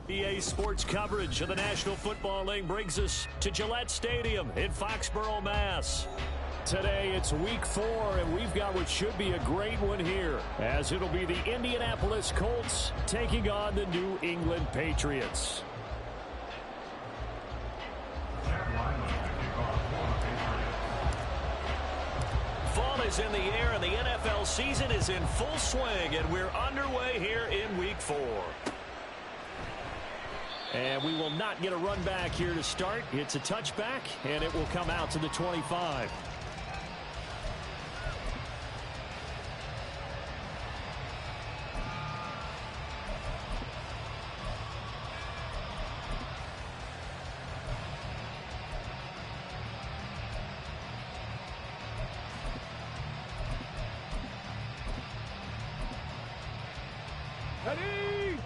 EA Sports coverage of the National Football League brings us to Gillette Stadium in Foxborough, Mass. Today it's week 4, and we've got what should be a great one here, as it'll be the Indianapolis Colts taking on the New England Patriots. Fall is in the air, and the NFL season is in full swing, and we're underway here in week 4. And we will not get a run back here to start. It's a touchback, and it will come out to the 25. Ready?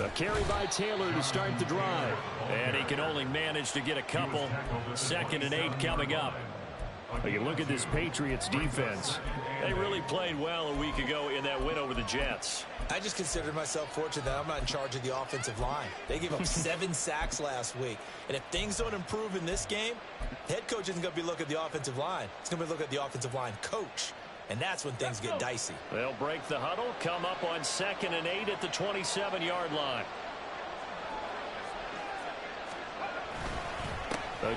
A carry by Taylor to start the drive. And he can only manage to get a couple. 2nd and 8 coming up. You look at this Patriots defense. They really played well a week ago in that win over the Jets. I just consider myself fortunate that I'm not in charge of the offensive line. They gave up 7 sacks last week. And if things don't improve in this game, the head coach isn't going to be looking at the offensive line. He's going to be looking at the offensive line coach. And that's when things get dicey. They'll break the huddle, come up on 2nd and 8 at the 27-yard line.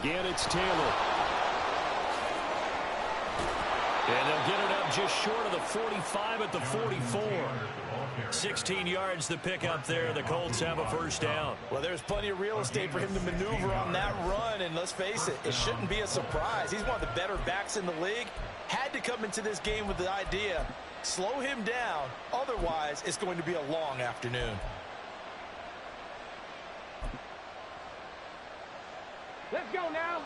Again, it's Taylor. And they'll get it up just short of the 45 at the 44. 16 yards to pick up there. The Colts have a first down. Well, there's plenty of real estate for him to maneuver on that run. And let's face it, it shouldn't be a surprise. He's one of the better backs in the league. Had to come into this game with the idea, slow him down. Otherwise, it's going to be a long afternoon. Let's go now.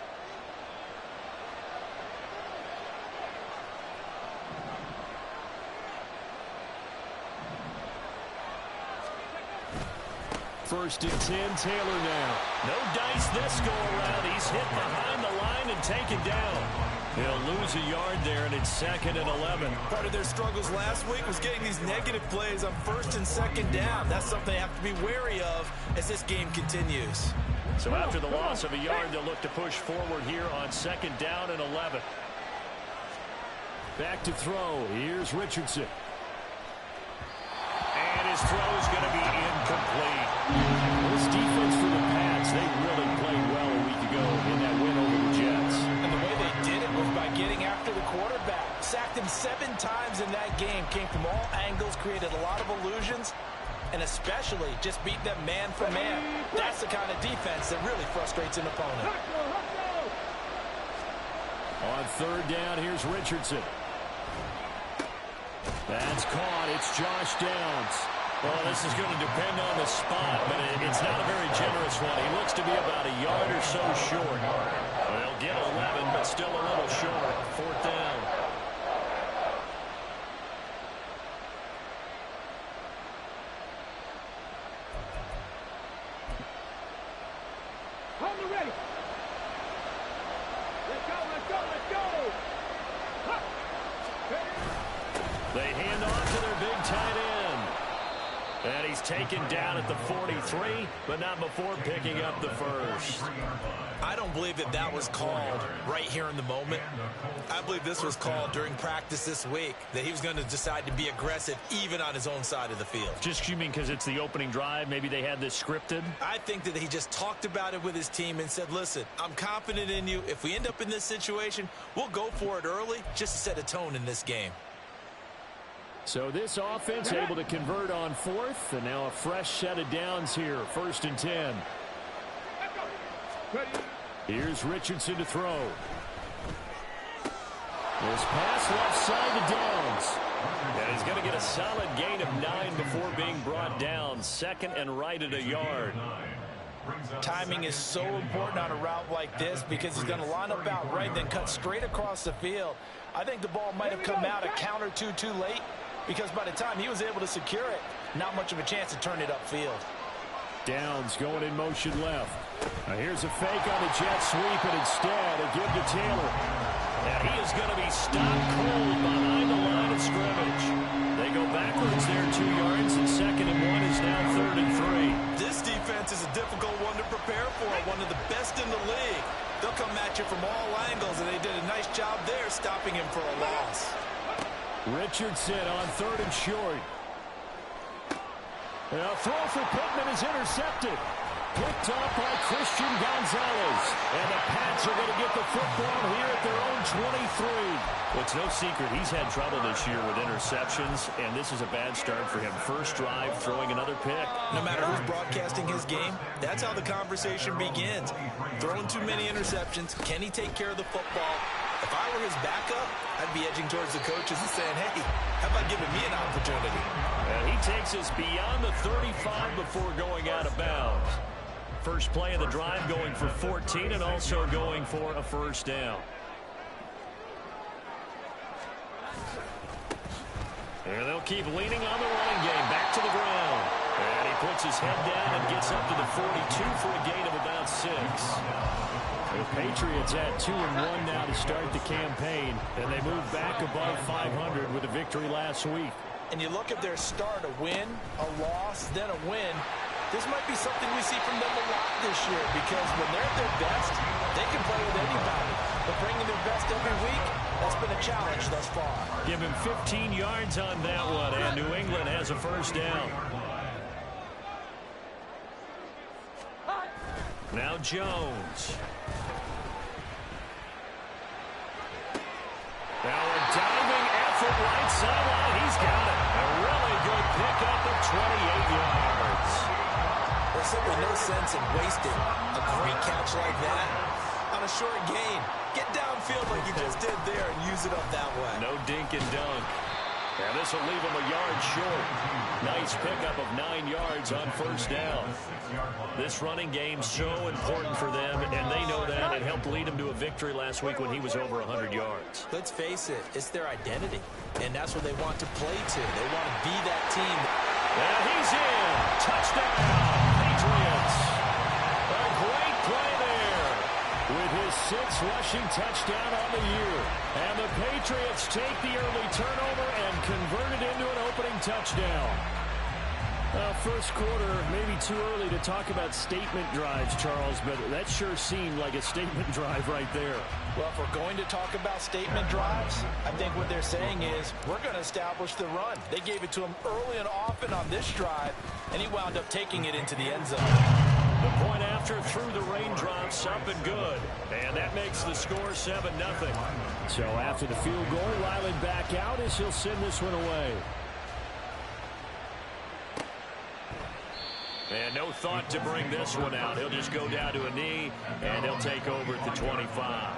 First and 10, Taylor now. No dice this go around. He's hit behind the line and taken down. He'll lose a yard there, and it's 2nd and 11. Part of their struggles last week was getting these negative plays on 1st and 2nd down. That's something they have to be wary of as this game continues. So after the loss of a yard, they'll look to push forward here on 2nd down and 11. Back to throw. Here's Richardson. And his throw is going to be incomplete. This defense for the Pats, they really played well a week ago in that win over the Jets. And the way they did it was by getting after the quarterback. Sacked him 7 times in that game. Came from all angles, created a lot of illusions, and especially just beat them man for man. That's the kind of defense that really frustrates an opponent. On 3rd down, here's Richardson. That's caught. It's Josh Downs. Well, this is going to depend on the spot, but it's not a very generous one. He looks to be about a yard or so short. They'll get 11, but still a little short. 4th down. Hold me ready. Let's go, let's go, let's go. They hand off to their big tight end. And he's taken down at the 43, but not before picking up the first. I don't believe that was called right here in the moment. I believe this was called during practice this week, that he was going to decide to be aggressive even on his own side of the field. Just you mean because it's the opening drive? Maybe they had this scripted? I think that he just talked about it with his team and said, listen, I'm confident in you. If we end up in this situation, we'll go for it early just to set a tone in this game. So this offense able to convert on 4th, and now a fresh set of downs here. 1st and 10. Here's Richardson to throw. This pass left side to Downs. And he's going to get a solid gain of 9 before being brought down. 2nd and right at a yard. Timing is so important on a route like this because he's going to line up out right, then cut straight across the field. I think the ball might have come out a count or two too late, because by the time he was able to secure it, not much of a chance to turn it upfield. Downs going in motion left. Now here's a fake on the jet sweep, and instead a give to Taylor. And he is going to be stopped cold behind the line of scrimmage. They go backwards there 2 yards, and 2nd and 1 is now 3rd and 3. This defense is a difficult one to prepare for, one of the best in the league. They'll come at you from all angles, and they did a nice job there stopping him for a loss. Richardson on 3rd and short. A throw for Pittman is intercepted. Picked up by Christian Gonzalez. And the Pats are going to get the football here at their own 23. Well, it's no secret he's had trouble this year with interceptions, and this is a bad start for him. First drive, throwing another pick. No matter who's broadcasting his game, that's how the conversation begins. Throwing too many interceptions, can he take care of the football? If I were his backup, I'd be edging towards the coaches and saying, hey, how about giving me an opportunity? And he takes us beyond the 35 before going out of bounds. First play of the drive going for 14 and also going for a first down. And they'll keep leaning on the running game. Back to the ground. And he puts his head down and gets up to the 42 for a gain of about 6. The Patriots at 2-1 now to start the campaign, and they move back above 500 with a victory last week. And you look at their start, a win, a loss, then a win. This might be something we see from them a lot this year, because when they're at their best, they can play with anybody. But bringing their best every week, that's been a challenge thus far. Give him 15 yards on that one, and New England has a first down. Now Jones. Now a diving effort right sideline. He's got it. A really good pickup of 28 yards. There's simply no sense in wasting a great catch like that on a short gain. Get downfield like you just did there and use it up that way. No dink and dunk. And this will leave him a yard short. Nice pickup of 9 yards on first down. This running game so important for them, and they know that. It helped lead him to a victory last week when he was over 100 yards. Let's face it, it's their identity, and that's what they want to play to. They want to be that team. And he's in. Touchdown, Patriots. A great play there with his 6th rushing touchdown on the year. And the Patriots take the early turnover and convert it into an opening touchdown. First quarter, maybe too early to talk about statement drives, Charles, but that sure seemed like a statement drive right there. Well, if we're going to talk about statement drives, I think what they're saying is we're going to establish the run. They gave it to him early and often on this drive, and he wound up taking it into the end zone. The point after through the raindrops, up and good. And that makes the score 7-0. So after the field goal, Riley back out as he'll send this one away. And no thought to bring this one out. He'll just go down to a knee, and he'll take over at the 25.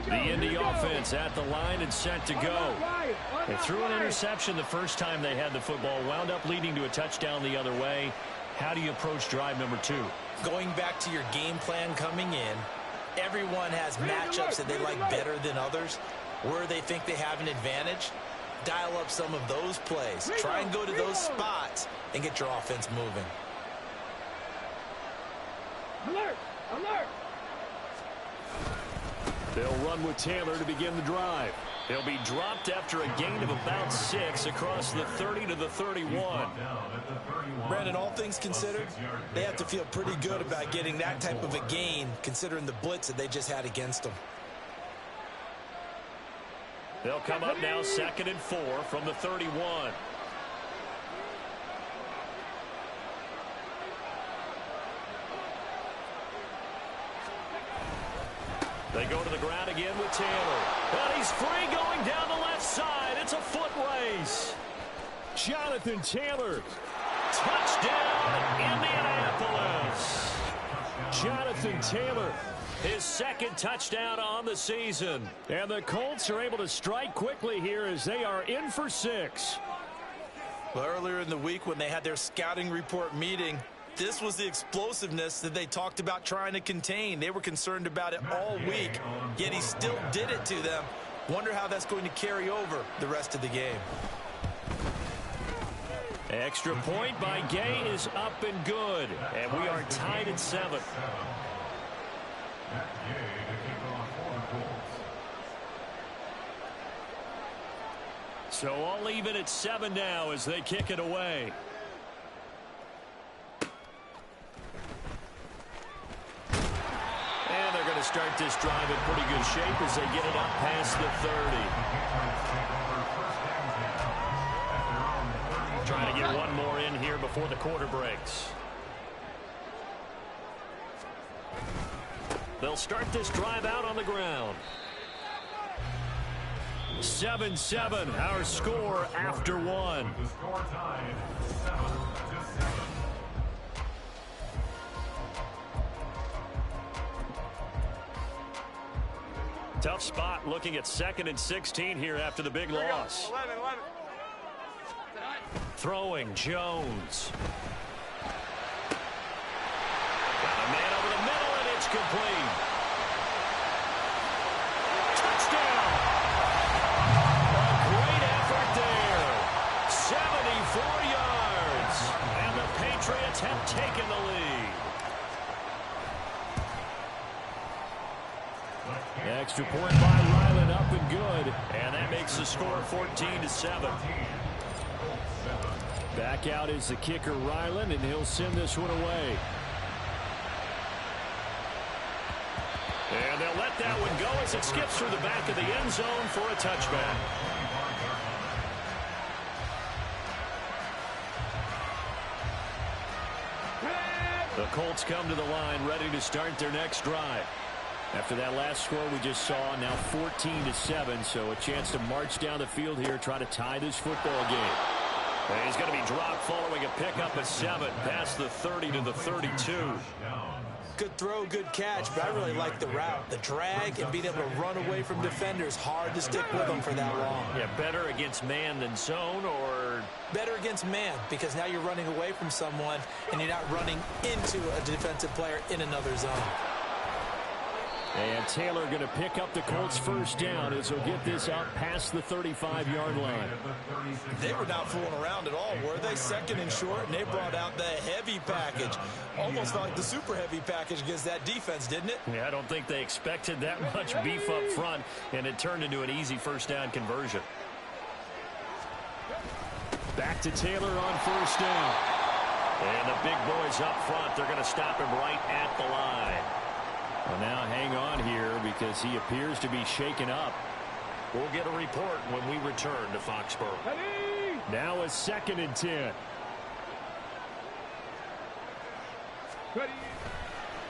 The Indy offense at the line and set to go. They threw an interception the first time they had the football, wound up leading to a touchdown the other way. How do you approach drive number 2? Going back to your game plan coming in, everyone has matchups that they like better than others. Where they think they have an advantage, dial up some of those plays. Try and go to those spots and get your offense moving. Alert! Alert! They'll run with Taylor to begin the drive. He'll be dropped after a gain of about 6 across the 30 to the 31. Brandon, all things considered, they have to feel pretty good about getting that type of a gain, considering the blitz that they just had against them. They'll come up now 2nd and 4 from the 31. They go to the ground again with Taylor. And he's free going down the left side. It's a foot race. Jonathan Taylor. Touchdown, Indianapolis. Jonathan Taylor, his 2nd touchdown on the season. And the Colts are able to strike quickly here as they are in for 6. Well, earlier in the week when they had their scouting report meeting, this was the explosiveness that they talked about trying to contain. They were concerned about it all week, yet he still did it to them. Wonder how that's going to carry over the rest of the game. Extra point by Gay is up and good. And we are tied at 7. So all even at 7 now as they kick it away. And they're going to start this drive in pretty good shape as they get it up past the 30. Trying to get one more in here before the quarter breaks. They'll start this drive out on the ground. 7-7, our score after 1. Tough spot looking at 2nd and 16 here after the big loss. 11. Throwing Jones. Got a man over the middle, and it's complete. Touchdown! A great effort there. 74 yards. And the Patriots have taken the lead. Extra point by Ryland, up and good. And that makes the score 14-7. Back out is the kicker, Ryland, and he'll send this one away. And they'll let that one go as it skips through the back of the end zone for a touchback. The Colts come to the line ready to start their next drive. After that last score we just saw, now 14-7, so a chance to march down the field here, try to tie this football game. And he's going to be dropped following a pickup at 7, past the 30 to the 32. Good throw, good catch, but I really like the route. The drag and being able to run away from defenders, hard to stick with them for that long. Yeah, better against man than zone, or? Better against man, because now you're running away from someone and you're not running into a defensive player in another zone. And Taylor going to pick up the Colts' first down as he'll get this out past the 35-yard line. They were not fooling around at all, were they? 2nd and short, and they brought out the heavy package. Almost like the super heavy package against that defense, didn't it? Yeah, I don't think they expected that much beef up front, and it turned into an easy first down conversion. Back to Taylor on first down. And the big boys up front, they're going to stop him right at the line. Well, now hang on here because he appears to be shaken up. We'll get a report when we return to Foxborough. Ready? Now a 2nd and 10. Ready?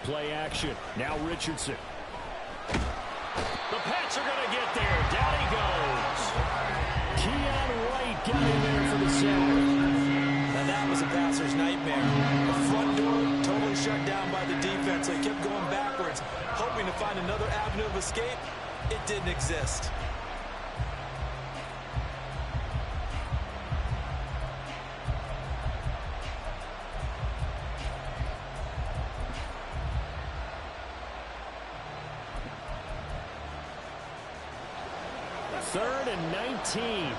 Play action. Now Richardson. The Pats are going to get there. Down he goes. Keon White got in there for the sack. And that was a passer's nightmare. The front door totally shut down by the defense. They kept going backwards, hoping to find another avenue of escape. It didn't exist. Third and 19.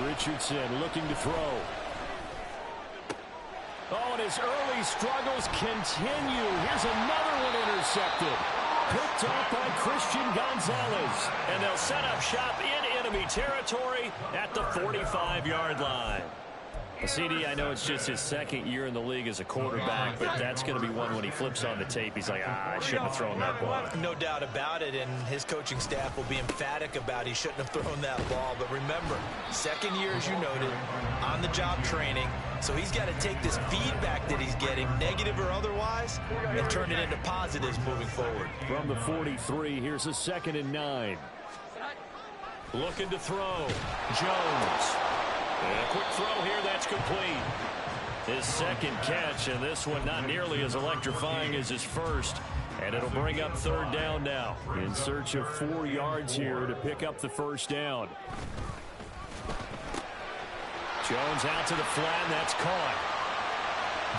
Richardson looking to throw. Oh, and his early struggles continue. Here's another one intercepted. Picked off by Christian Gonzalez. And they'll set up shop in enemy territory at the 45-yard line. CD, I know it's just his 2nd year in the league as a quarterback, but that's going to be one when he flips on the tape. He's like, I shouldn't have thrown that ball. No doubt about it, and his coaching staff will be emphatic about he shouldn't have thrown that ball. But remember, 2nd year, as you noted, on-the-job training, so he's got to take this feedback that he's getting, negative or otherwise, and turn it into positives moving forward. From the 43, here's a 2nd and 9. Looking to throw. Jones. And a quick throw here, that's complete. His 2nd catch, and this one not nearly as electrifying as his first. And it'll bring up 3rd down now. In search of 4 yards here to pick up the first down. Jones out to the flat, and that's caught.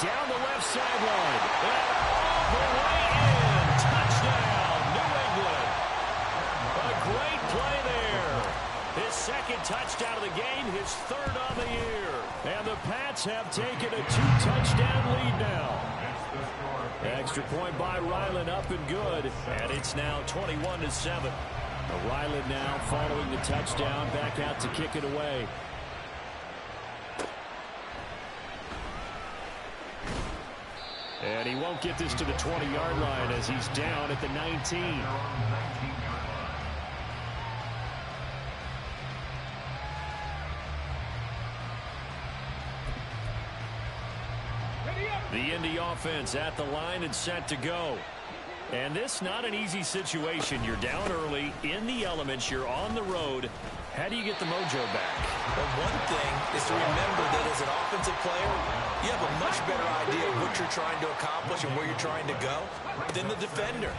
Down the left sideline. And all the way in. Touchdown, New England. A second touchdown of the game, his third on the year. And the Pats have taken a 2-touchdown lead now. Extra point by Ryland, up and good. And it's now 21-7. Ryland now following the touchdown, back out to kick it away. And he won't get this to the 20-yard line as he's down at the 19. The Indy offense at the line and set to go. And this not an easy situation. You're down early, in the elements, you're on the road. How do you get the mojo back? Well, one thing is to remember that as an offensive player, you have a much better idea of what you're trying to accomplish and where you're trying to go than the defender.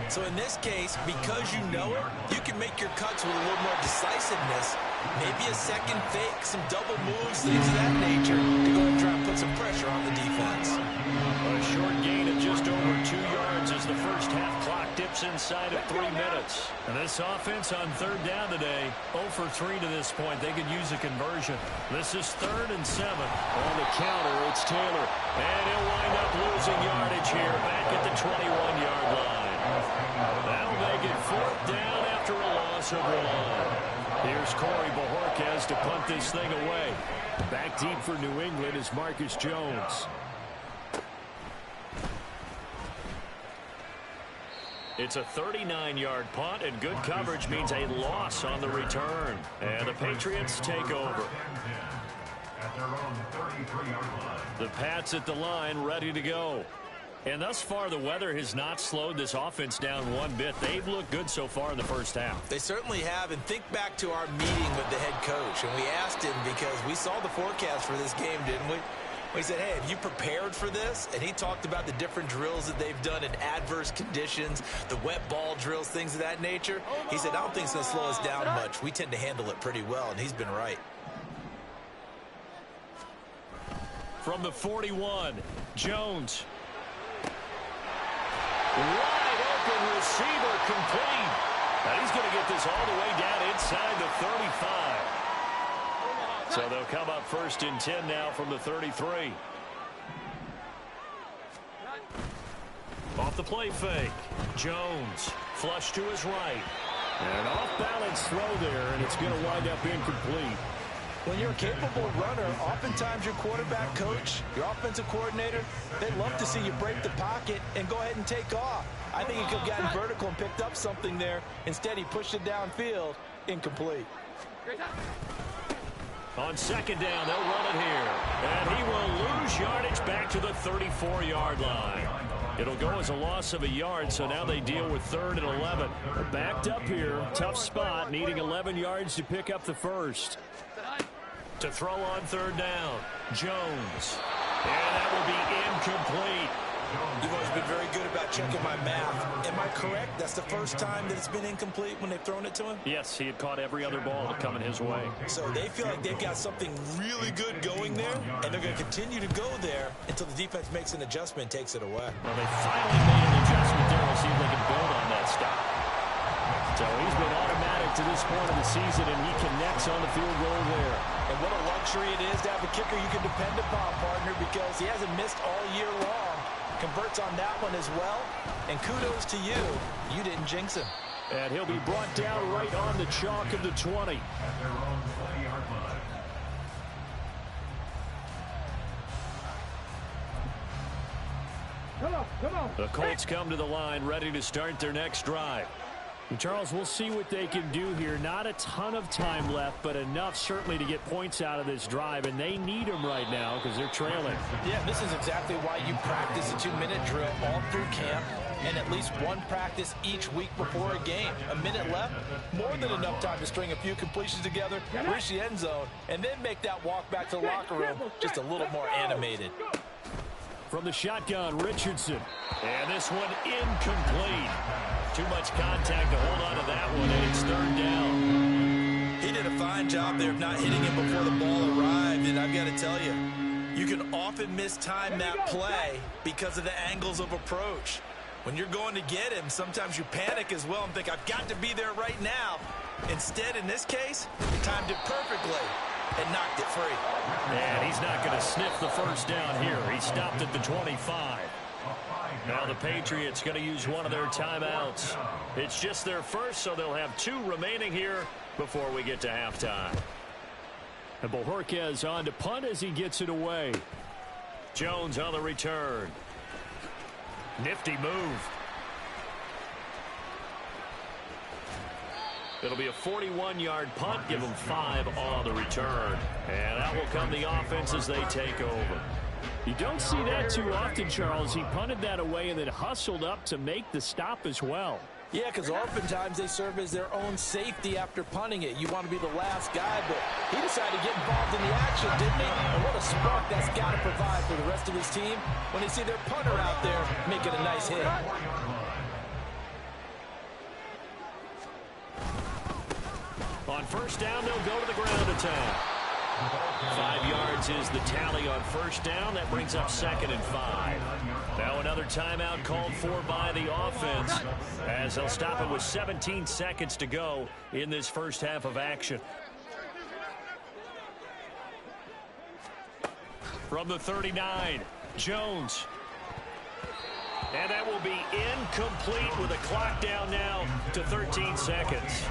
So in this case, because you know it, you can make your cuts with a little more decisiveness. Maybe a second fake, some double moves, things of that nature, to go and try and put some pressure on the defense. A short gain of just over 2 yards as the first half clock dips inside of 3 minutes. And this offense on third down today, 0 for 3 to this point. They could use a conversion. This is 3rd and 7. On the counter, it's Taylor. And he'll wind up losing yardage here back at the 21-yard line. That'll make it 4th down after a loss of 1. Here's Corey Bojorquez to punt this thing away. Back deep for New England is Marcus Jones. It's a 39-yard punt, and good coverage means a loss on the return. And the Patriots take over. The Pats at the line, ready to go. And thus far, the weather has not slowed this offense down one bit. They've looked good so far in the first half. They certainly have. And think back to our meeting with the head coach. And we asked him because we saw the forecast for this game, didn't we? We said, hey, have you prepared for this? And he talked about the different drills that they've done in adverse conditions, the wet ball drills, things of that nature. He said, I don't think it's going to slow us down much. We tend to handle it pretty well, and he's been right. From the 41, Jones. Wide open receiver, complete. And he's going to get this all the way down inside the 35. So they'll come up 1st and 10 now from the 33. Off the play fake. Jones, flush to his right. And off-balance throw there, and it's going to wind up incomplete. When you're a capable runner, oftentimes your quarterback coach, your offensive coordinator, they love to see you break the pocket and go ahead and take off. I think he could have gotten vertical and picked up something there. Instead, he pushed it downfield, incomplete. On 2nd down, they'll run it here. And he will lose yardage back to the 34-yard line. It'll go as a loss of a yard, so now they deal with 3rd and 11. They're backed up here, tough spot, needing 11 yards to pick up the first. To throw on 3rd down, Jones. And that will be incomplete. You've always been very good about checking my math. Am I correct? That's the first time that it's been incomplete when they've thrown it to him? Yes, he had caught every other ball coming his way. So they feel like they've got something really good going there, and they're going to continue to go there until the defense makes an adjustment and takes it away. Well, they finally made an adjustment there. We'll see if they can build on that stop. So he's been automatic to this point of the season, and he connects on the field goal there. And what a luxury it is to have a kicker you can depend upon, partner, because he hasn't missed all year long. Converts on that one as well. And kudos to you. You didn't jinx him. And he'll be brought down right on the chalk of the 20. Come on. The Colts come to the line, ready to start their next drive. And Charles, we'll see what they can do here. Not a ton of time left, but enough certainly to get points out of this drive, and they need them right now because they're trailing. Yeah, this is exactly why you practice a 2-minute drill all through camp and at least one practice each week before a game. A minute left, more than enough time to string a few completions together, reach the end zone, and then make that walk back to the locker room just a little more animated. From the shotgun, Richardson. And this one incomplete. Too much contact to hold on to that one, and it's 3rd down. He did a fine job there of not hitting it before the ball arrived, and I've got to tell you, you can often mistime that play because of the angles of approach. When you're going to get him, sometimes you panic as well and think, I've got to be there right now. Instead, in this case, he timed it perfectly and knocked it free. And he's not going to sniff the first down here. He stopped at the 25. Now the Patriots going to use one of their timeouts. It's just their first, so they'll have 2 remaining here before we get to halftime. And Bojorquez on to punt as he gets it away. Jones on the return. Nifty move. It'll be a 41-yard punt. Give them 5 on the return. And out will come the offense as they take over. You don't see that too often, Charles. He punted that away and then hustled up to make the stop as well. Yeah, because oftentimes they serve as their own safety after punting it. You want to be the last guy, but he decided to get involved in the action, didn't he? And what a spark that's got to provide for the rest of his team when they see their punter out there making a nice hit. On first down, they'll go to the ground attack. 5 yards is the tally on first down. That brings up 2nd and 5. Now another timeout called for by the offense as they'll stop it with 17 seconds to go in this first half of action. From the 39, Jones. And that will be incomplete with a clock down now to 13 seconds.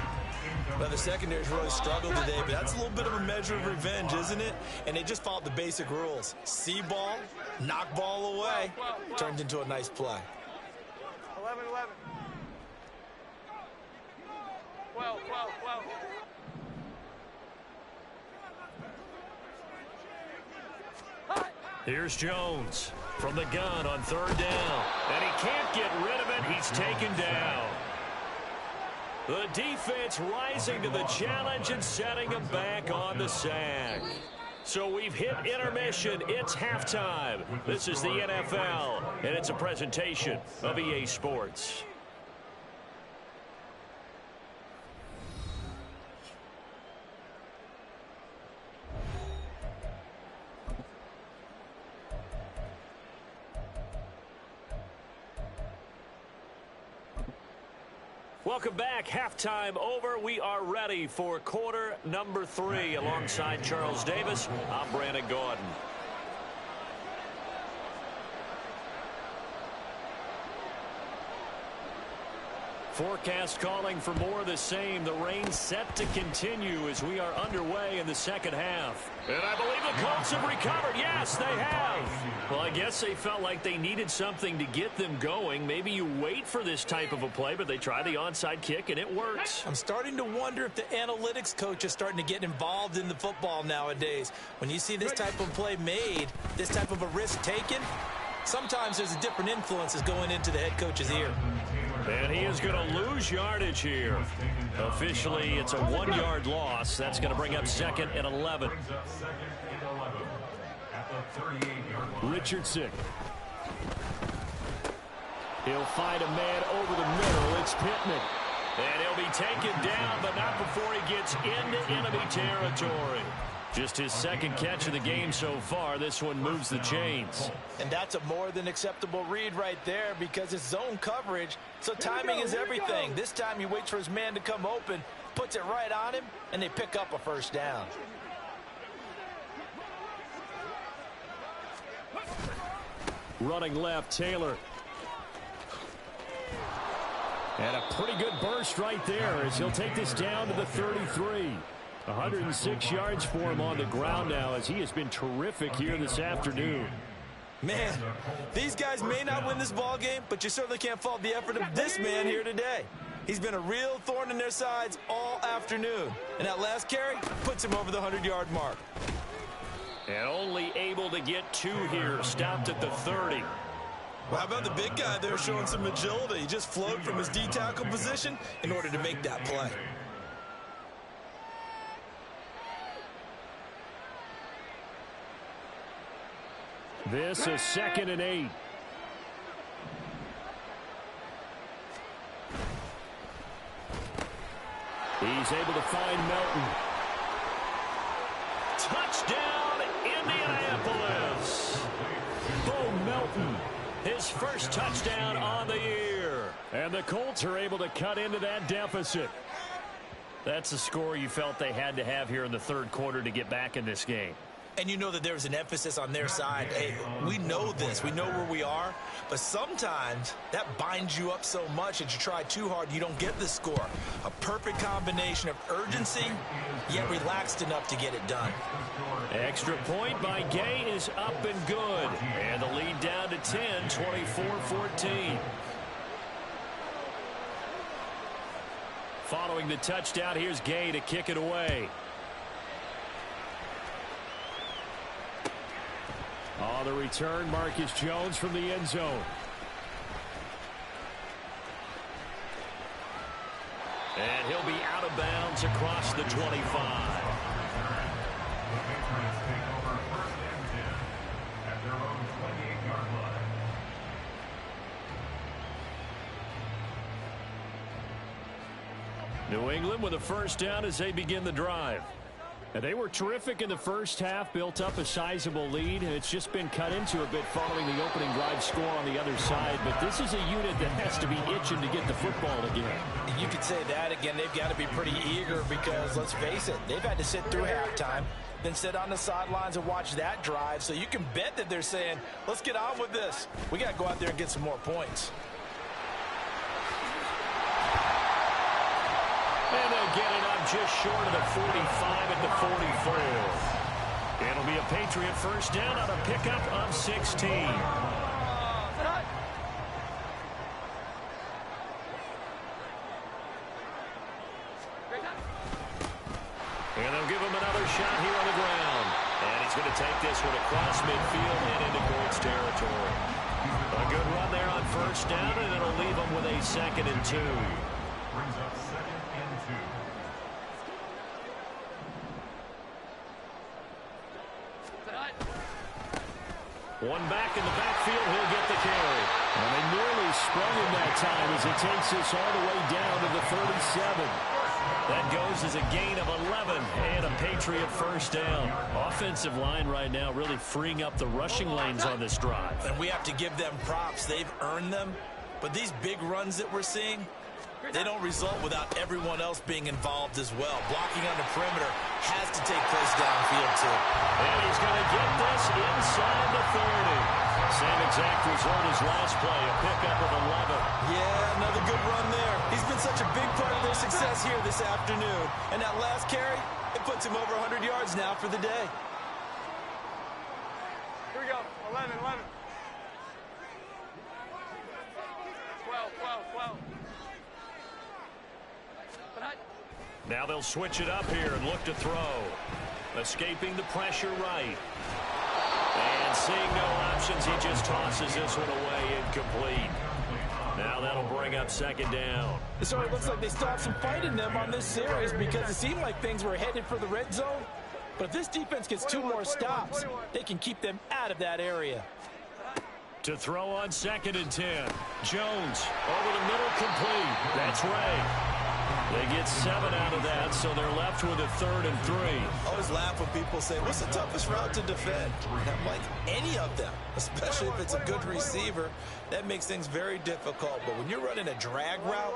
Well, the secondary's really struggled today, but that's a little bit of a measure of revenge, isn't it? And they just followed the basic rules. See ball, knock ball away, turned into a nice play. 11, 11. 12, 12, 12. Here's Jones from the gun on 3rd down. And he can't get rid of it. He's taken down. The defense rising to the challenge and setting him back on the sack. So we've hit intermission. It's halftime. This is the NFL, and it's a presentation of EA Sports. Welcome back. Halftime over. We are ready for quarter number 3. Alongside Charles Davis, I'm Brandon Gordon. Forecast calling for more of the same. The rain set to continue as we are underway in the second half. And I believe the Colts have recovered. Yes, they have. Well, I guess they felt like they needed something to get them going. Maybe you wait for this type of a play, but they try the onside kick, and it works. I'm starting to wonder if the analytics coach is starting to get involved in the football nowadays. When you see this type of play made, this type of a risk taken, sometimes there's a different influences going into the head coach's ear. And he is going to lose yardage here. Officially, it's a 1-yard loss. That's going to bring up 2nd and 11. Richardson. He'll find a man over the middle. It's Pittman. And he'll be taken down, but not before he gets into enemy territory. Just his 2nd catch of the game so far. This one moves the chains. And that's a more than acceptable read right there because it's zone coverage, so timing is everything. This time he waits for his man to come open, puts it right on him, and they pick up a first down. Running left, Taylor. And a pretty good burst right there as he'll take this down to the 33. 106 yards for him on the ground now as he has been terrific here this afternoon. Man, these guys may not win this ball game, but you certainly can't fault the effort of this man here today. He's been a real thorn in their sides all afternoon. And that last carry puts him over the 100-yard mark. And only able to get 2 here, stopped at the 30. Well, how about the big guy there showing some agility? He just flowed from his D-tackle position in order to make that play. This is 2nd and 8. He's able to find Melton. Touchdown, Indianapolis. Bo Melton his first touchdown on the year. And the Colts are able to cut into that deficit. That's a score you felt they had to have here in the third quarter to get back in this game. And you know that there's an emphasis on their side. Hey, we know this. We know where we are. But sometimes that binds you up so much that you try too hard, you don't get the score. A perfect combination of urgency, yet relaxed enough to get it done. Extra point by Gay is up and good. And the lead down to 10, 24-14. Following the touchdown, here's Gay to kick it away. On the return, Marcus Jones from the end zone. And he'll be out of bounds across the 25. New England with a first down as they begin the drive. And they were terrific in the first half, built up a sizable lead, and it's just been cut into a bit following the opening drive score on the other side. But this is a unit that has to be itching to get the football again. You could say that again. They've got to be pretty eager because, let's face it, they've had to sit through halftime, then sit on the sidelines and watch that drive. So you can bet that they're saying, let's get on with this. We got to go out there and get some more points. And they'll get it up just short of the 45 at the 44. It'll be a Patriot first down on a pickup of 16. And they'll give him another shot here on the ground. And he's going to take this one across midfield and into Colts territory. A good run there on first down, and it'll leave him with a 2nd and 2. Brings up 2nd and 2. One back in the backfield, he'll get the carry. And they nearly sprung him that time as he takes this all the way down to the 37. That goes as a gain of 11 and a Patriot first down. Offensive line right now really freeing up the rushing lanes on this drive. And we have to give them props. They've earned them. But these big runs that we're seeing, they don't result without everyone else being involved as well. Blocking on the perimeter has to take place downfield, too. And he's going to get this inside the 30. Same exact result as last play, a pickup of 11. Yeah, another good run there. He's been such a big part of their success here this afternoon. And that last carry, it puts him over 100 yards now for the day. Here we go. 11, 11. 12, 12, 12. Now they'll switch it up here and look to throw. Escaping the pressure right. And seeing no options, he just tosses this one away incomplete. Now that'll bring up 2nd down. So it looks like they still have some fight in them on this series because it seemed like things were headed for the red zone. But if this defense gets 2 more stops, they can keep them out of that area. To throw on 2nd and 10. Jones over the middle, complete. That's Ray. They get 7 out of that, so they're left with a 3rd and 3. I always laugh when people say, what's the toughest route to defend? And I'm like, any of them, especially if it's a good receiver. That makes things very difficult. But when you're running a drag route,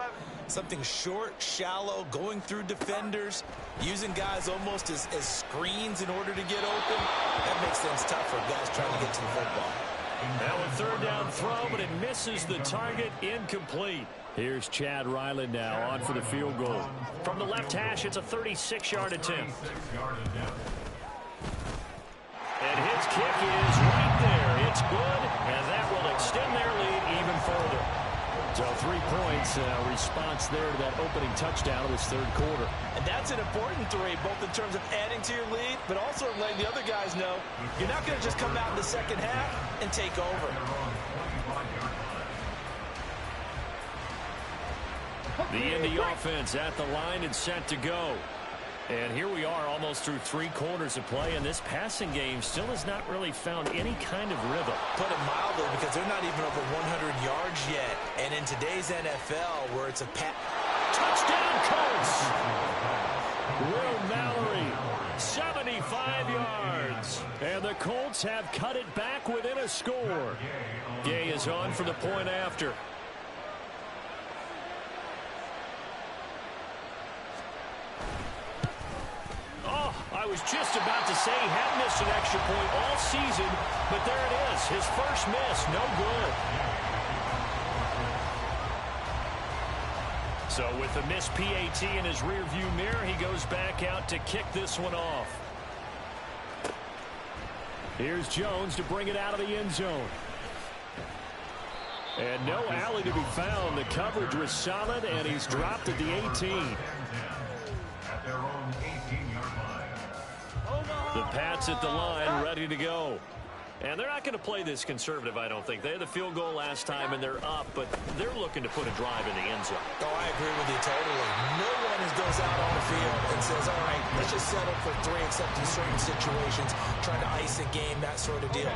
something short, shallow, going through defenders, using guys almost as screens in order to get open, that makes things tough for guys trying to get to the football. Now a 3rd down throw, but it misses the target, incomplete. Here's Chad Ryland now on for the field goal. From the left hash, it's a 36-yard attempt. And his kick is right there. It's good, and that will extend their lead even further. So 3 points, response there to that opening touchdown of this third quarter. And that's an important 3, both in terms of adding to your lead, but also letting the other guys know you're not going to just come out in the second half and take over. The Indy offense at the line and set to go. And here we are almost through 3 quarters of play, and this passing game still has not really found any kind of rhythm. Put it mildly, because they're not even over 100 yards yet. And in today's NFL, where it's a touchdown Colts! Will Mallory, 70 75 yards. And the Colts have cut it back within a score. Gay is on for the point after. Oh, I was just about to say he had missed an extra point all season, but there it is. His first miss, no good. So with the missed PAT in his rearview mirror, he goes back out to kick this one off. Here's Jones to bring it out of the end zone. And no alley to be found. The coverage was solid, and he's dropped at the 18. At their own 18-yard line. The Pats at the line, ready to go. And they're not going to play this conservative, I don't think. They had the field goal last time, and they're up, but they're looking to put a drive in the end zone. Oh, I agree with you totally. No one goes out on the field and says, all right, let's just settle for 3, except in certain situations, trying to ice a game, that sort of deal.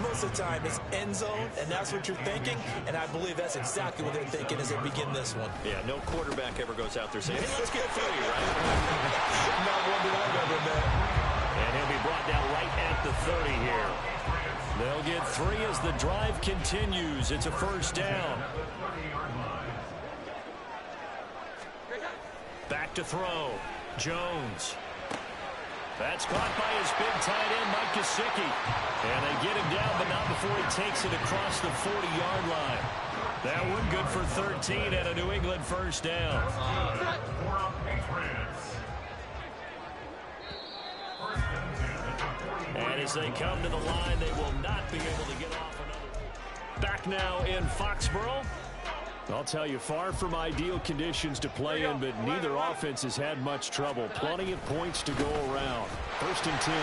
Most of the time, it's end zone, and that's what you're thinking, and I believe that's exactly what they're thinking as they begin this one. Yeah, no quarterback ever goes out there saying, hey, let's get 3, right? Not one that I've ever met. And he'll be brought down right at the 30 here. They'll get 3 as the drive continues. It's a first down. Back to throw. Jones. That's caught by his big tight end, Mike Gesicki. And they get him down, but not before he takes it across the 40-yard line. That one good for 13 and a New England first down. And as they come to the line, they will not be able to get off another. Back now in Foxborough. I'll tell you, far from ideal conditions to play in, but neither offense has had much trouble. Plenty of points to go around. 1st and 10.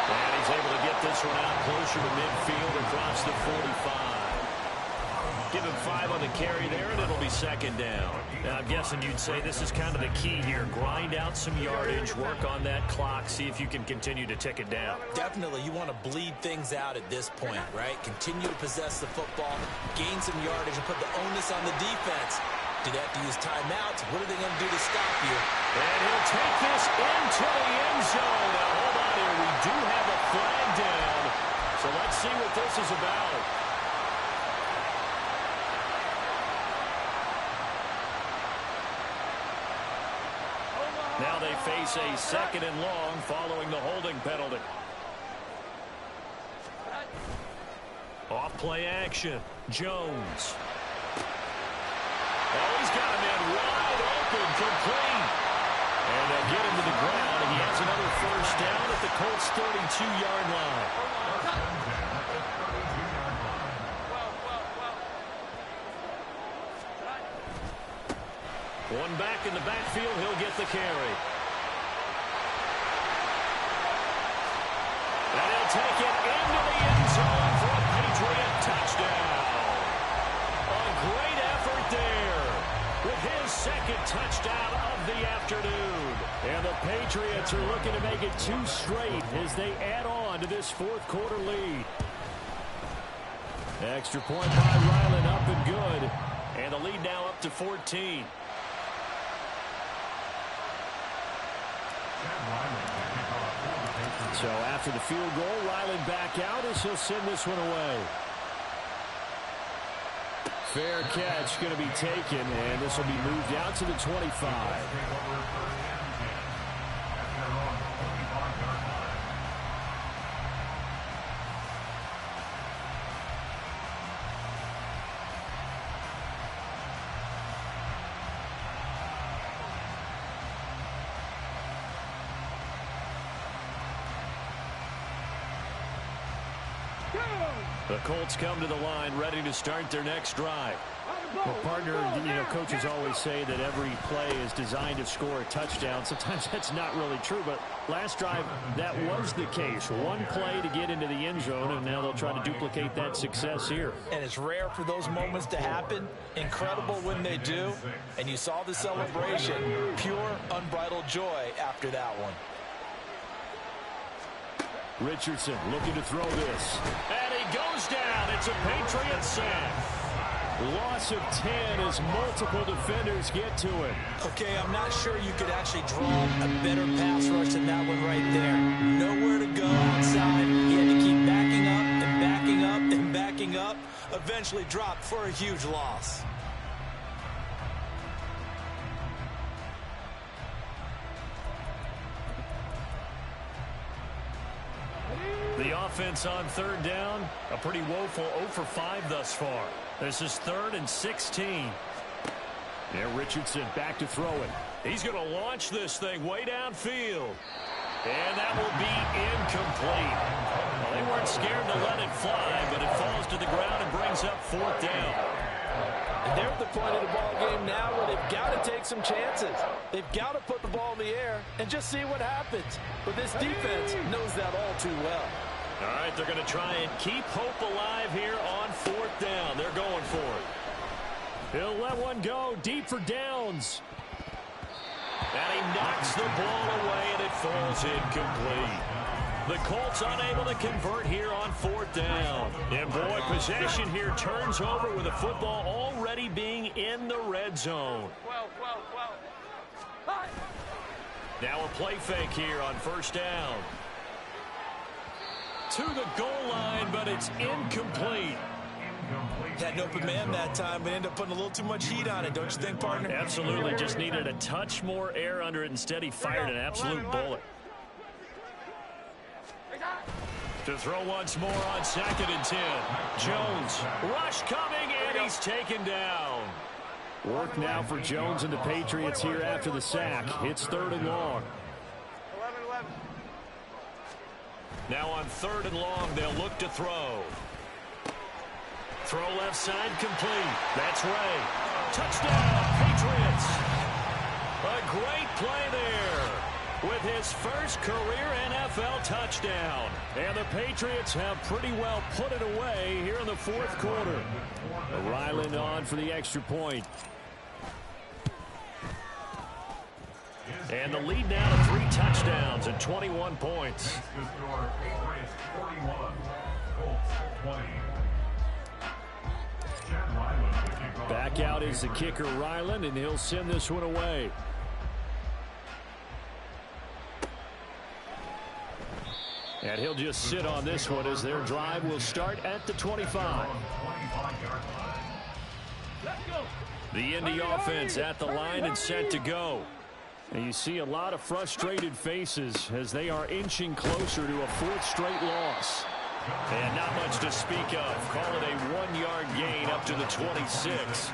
And he's able to get this one out closer to midfield across the 45. Give him 5 on the carry there, and it'll be 2nd down. And I'm guessing you'd say this is kind of the key here. Grind out some yardage, work on that clock, see if you can continue to tick it down. Definitely, you want to bleed things out at this point, right? Continue to possess the football, gain some yardage, and put the onus on the defense. Do they have to use timeouts? What are they going to do to stop you? And he'll take this into the end zone. Now, hold on here. We do have a flag down. So let's see what this is about. Now they face a 2nd and long following the holding penalty. Off play action. Jones. Oh, he's got him in wide open, complete. And they'll get him to the ground, and he has another first down at the Colts' 32-yard line. One back in the backfield, he'll get the carry. And he'll take it into the end zone for a Patriot touchdown. A great effort there with his 2nd touchdown of the afternoon. And the Patriots are looking to make it 2 straight as they add on to this 4th quarter lead. Extra point by Ryland, up and good. And the lead now up to 14. So after the field goal, Ryland back out as he'll send this one away. Fair catch going to be taken, and this will be moved out to the 25. The Colts come to the line ready to start their next drive. Well, partner, coaches always say that every play is designed to score a touchdown. Sometimes that's not really true, but last drive, that was the case. One play to get into the end zone, and now they'll try to duplicate that success here. And it's rare for those moments to happen. Incredible when they do. And you saw the celebration. Pure, unbridled joy after that one. Richardson looking to throw this. And he goes down. It's a Patriot sack. Loss of 10 as multiple defenders get to it. Okay, I'm not sure you could actually draw a better pass rush than that one right there. Nowhere to go outside. He had to keep backing up and backing up and backing up. Eventually dropped for a huge loss. The offense on third down, a pretty woeful 0 for 5 thus far. This is 3rd and 16. Yeah, Richardson back to throw it. He's going to launch this thing way downfield. And that will be incomplete. Well, they weren't scared to let it fly, but it falls to the ground and brings up 4th down. And they're at the point of the ball game now where they've got to take some chances. They've got to put the ball in the air and just see what happens. But this defense knows that all too well. All right, they're going to try and keep hope alive here on 4th down. They're going for it. He'll let one go deep for Downs. And he knocks the ball away, and it falls incomplete. The Colts unable to convert here on 4th down. And, boy, possession here turns over with the football already being in the red zone. Now a play fake here on 1st down. To the goal line, but it's incomplete. Had an open man that time, but ended up putting a little too much heat on it, don't you think, partner? Absolutely. Just needed a touch more air under it. Instead, he fired an absolute bullet. To throw once more on 2nd and 10. Jones, rush coming, and he's taken down. Work now for Jones and the Patriots here after the sack. It's 3rd and long. 11. Now on 3rd and long, they'll look to throw. Throw left side complete. That's Ray. Touchdown, Patriots. A great play there with his first career NFL touchdown. And the Patriots have pretty well put it away here in the 4th quarter. Ryland on for the extra point. And the lead now to 3 touchdowns and 21 points. Back out is the kicker, Ryland, and he'll send this one away. And he'll just sit on this one as their drive will start at the 25. The Indy offense at the line and set to go. And you see a lot of frustrated faces as they are inching closer to a 4th straight loss. And not much to speak of. Call it a 1-yard gain up to the 26.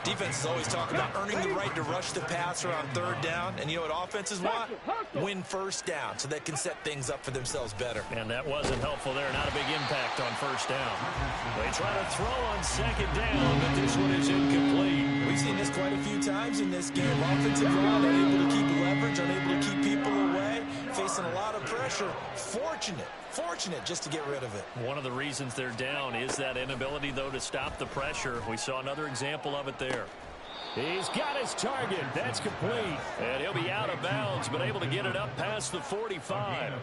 Defenses always talk about earning the right to rush the passer on 3rd down. And you know what offenses want? Win 1st down so they can set things up for themselves better. And that wasn't helpful there. Not a big impact on 1st down. They try to throw on 2nd down, but this one is incomplete. We've seen this quite a few times in this game. Offensive line unable to keep leverage, unable to keep people away, facing a lot of pressure. Fortunate just to get rid of it. One of the reasons they're down is that inability, though, to stop the pressure. We saw another example of it there. He's got his target. That's complete. And he'll be out of bounds, but able to get it up past the 45.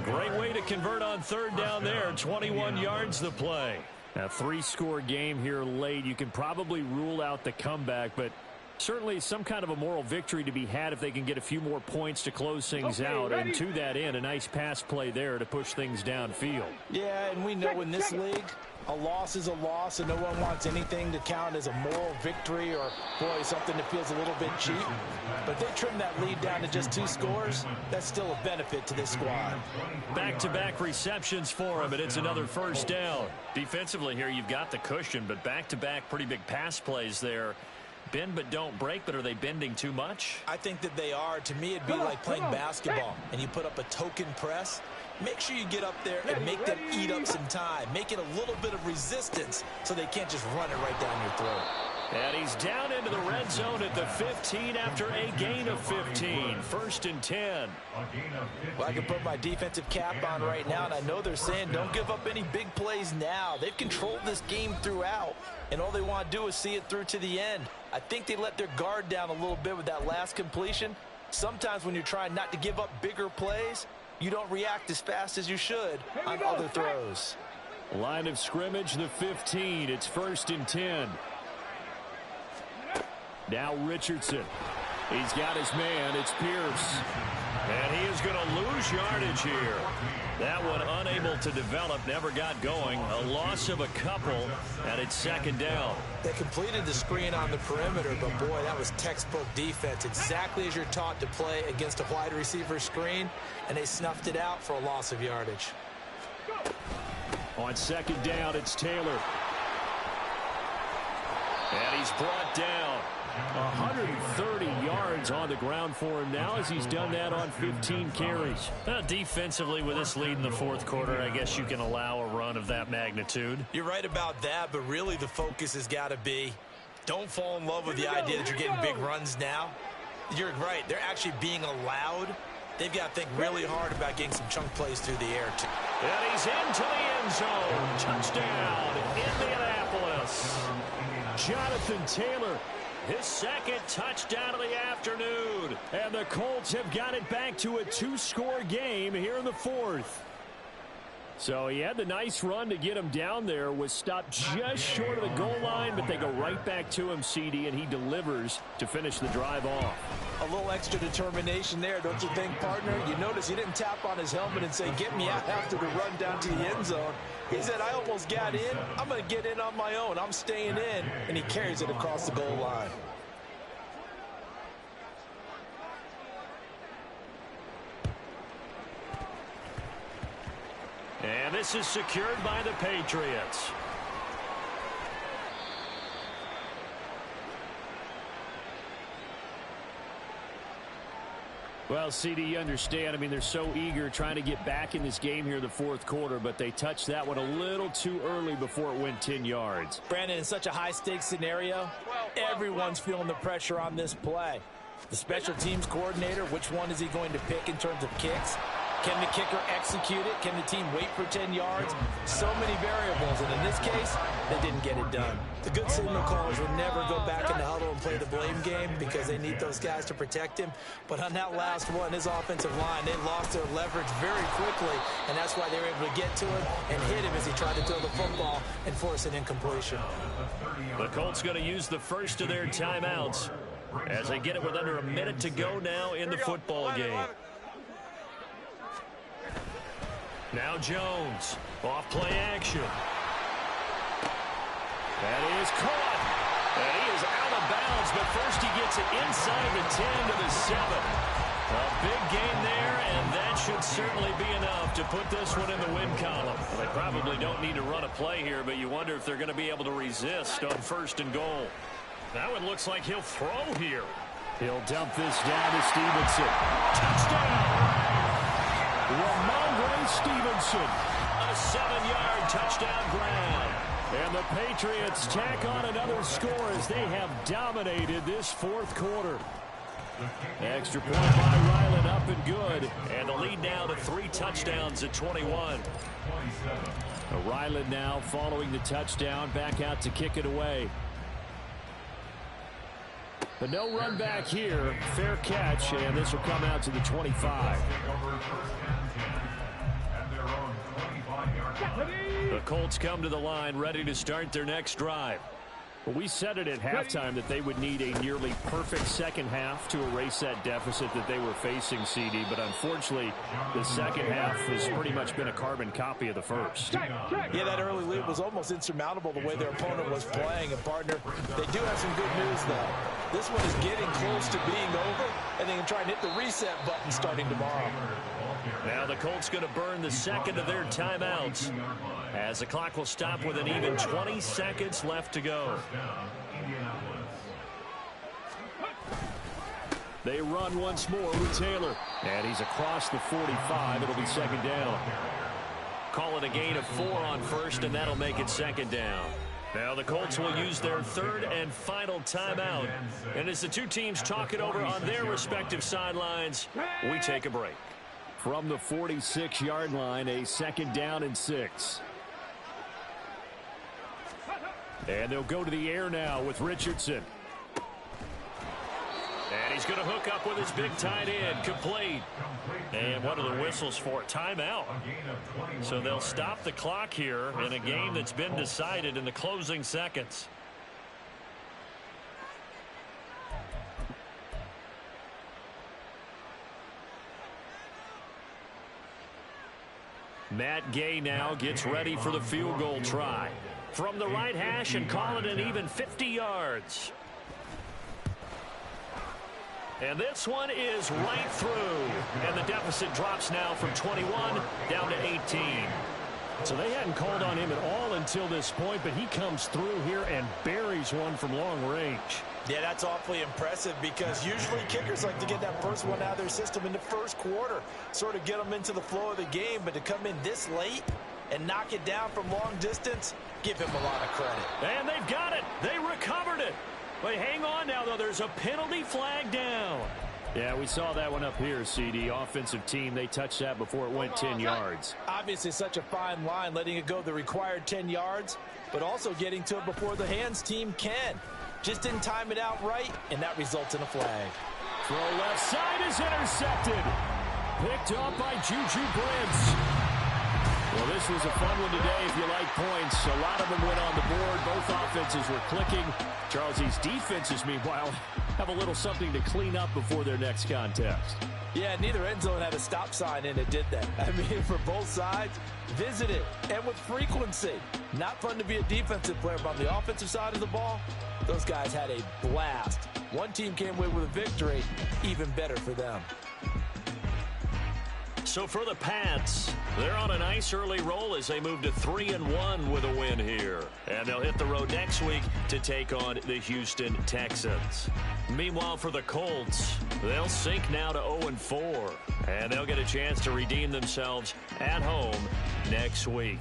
Great way to convert on 3rd down there. 21 yards the play. A 3-score game here late. You can probably rule out the comeback, but certainly some kind of a moral victory to be had if they can get a few more points to close things out. And to that end, a nice pass play there to push things downfield. Yeah, and we know in this league, a loss is a loss, and no one wants anything to count as a moral victory or, boy, something that feels a little bit cheap. But they trim that lead down to just 2 scores. That's still a benefit to this squad. Back-to-back receptions for him, and it's another 1st down. Defensively here, you've got the cushion, but back-to-back pretty big pass plays there. Bend but don't break, but are they bending too much? I think that they are. To me, it'd be like playing basketball, and you put up a token press. Make sure you get up there and make them eat up some time. Make it a little bit of resistance so they can't just run it right down your throat. And he's down into the red zone at the 15 after a gain of 15. 1st and 10. Well, I can put my defensive cap on right now, and I know they're saying don't give up any big plays now. They've controlled this game throughout, and all they want to do is see it through to the end. I think they let their guard down a little bit with that last completion. Sometimes when you're trying not to give up bigger plays, you don't react as fast as you should on other throws. Line of scrimmage, the 15. It's 1st and 10. Now Richardson. He's got his man. It's Pierce. And he is going to lose yardage here. That one unable to develop, never got going. A loss of a couple, and it's 2nd down. They completed the screen on the perimeter, but boy, that was textbook defense. Exactly as you're taught to play against a wide receiver screen, and they snuffed it out for a loss of yardage. On 2nd down, it's Taylor. And he's brought down. 130 yards on the ground for him now as he's done that on 15 carries. Defensively, with this lead in the 4th quarter, I guess you can allow a run of that magnitude. You're right about that, but really the focus has got to be don't fall in love with the idea that you're getting big runs now. You're right. They're actually being allowed. They've got to think really hard about getting some chunk plays through the air, too. And he's into the end zone. Touchdown, Indianapolis. Jonathan Taylor, his 2nd touchdown of the afternoon. And the Colts have got it back to a 2-score game here in the 4th. So he had the nice run to get him down there, was stopped just short of the goal line, but they go right back to him, CD, and he delivers to finish the drive off. A little extra determination there, don't you think, partner? You notice he didn't tap on his helmet and say, get me out after the run down to the end zone. He said, I almost got in. I'm going to get in on my own. I'm staying in. And he carries it across the goal line. And this is secured by the Patriots. Well, CD, you understand. I mean, they're so eager trying to get back in this game here in the 4th quarter, but they touched that one a little too early before it went 10 yards. Brandon, in such a high-stakes scenario, everyone's feeling the pressure on this play. The special teams coordinator, which one is he going to pick in terms of kicks? Can the kicker execute it? Can the team wait for 10 yards? So many variables, and in this case, they didn't get it done. The good signal callers would never go back in the huddle and play the blame game because they need those guys to protect him. But on that last one, his offensive line, they lost their leverage very quickly, and that's why they were able to get to him and hit him as he tried to throw the football and force an incompletion. The Colts going to use the first of their timeouts as they get it with under a minute to go now in the football game. Now Jones, off play action. That is caught. And he is out of bounds, but first he gets it inside the 10 to the 7. A big gain there, and that should certainly be enough to put this one in the win column. Well, they probably don't need to run a play here, but you wonder if they're going to be able to resist on 1st and goal. Now it looks like he'll throw here. He'll dump this down to Stevenson. Touchdown! Ramondre Stevenson, a 7-yard touchdown grab. And the Patriots tack on another score as they have dominated this 4th quarter. Extra point by Ryland, up and good. And the lead now to 3 touchdowns at 21. Ryland now following the touchdown, back out to kick it away. But no run back here. Fair catch, and this will come out to the 25. The Colts come to the line ready to start their next drive. Well, we said it at halftime that they would need a nearly perfect second half to erase that deficit that they were facing, CD. But unfortunately, the second half has pretty much been a carbon copy of the first. Yeah, that early lead was almost insurmountable the way their opponent was playing. And, partner, they do have some good news, though. This one is getting close to being over, and they can try and hit the reset button starting tomorrow. Now the Colts going to burn the 2nd of their timeouts as the clock will stop with an even 20 seconds left to go. They run once more with Taylor, and he's across the 45. It'll be 2nd down. Call it a gain of 4 on 1st, and that'll make it 2nd down. Now the Colts will use their 3rd and final timeout. And as the two teams talk it over on their respective sidelines, we take a break. From the 46-yard line, a 2nd down and 6. And they'll go to the air now with Richardson. And he's He's going to hook up with his big tight end. Complete. And what are the whistles for? Timeout. So they'll stop the clock here in a game that's been decided in the closing seconds. Matt Gay now gets ready for the field goal try. From the right hash and call it an even 50 yards. And this one is right through. And the deficit drops now from 21 down to 18. So they hadn't called on him at all until this point, but he comes through here and buries one from long range. Yeah, that's awfully impressive because usually kickers like to get that first one out of their system in the first quarter, sort of get them into the flow of the game, but to come in this late and knock it down from long distance, give him a lot of credit. And they've got it. They recovered it. But hang on now, though. There's a penalty flag down. Yeah, we saw that one up here, CD. Offensive team, they touched that before it went 10 yards. Obviously such a fine line, letting it go the required 10 yards, but also getting to it before the hands team can. Just didn't time it out right, and that results in a flag. Throw left side is intercepted. Picked up by Juju Brents. Well, this was a fun one today if you like points. A lot of them went on the board. Both offenses were clicking. Charles, these defenses, meanwhile, have a little something to clean up before their next contest. Yeah, neither end zone had a stop sign in it, did they? I mean, for both sides, visit it, and with frequency. Not fun to be a defensive player, but on the offensive side of the ball, those guys had a blast. One team came away with a victory, even better for them. So for the Pats, they're on a nice early roll as they move to 3-1 with a win here. And they'll hit the road next week to take on the Houston Texans. Meanwhile, for the Colts, they'll sink now to 0-4. And they'll get a chance to redeem themselves at home next week.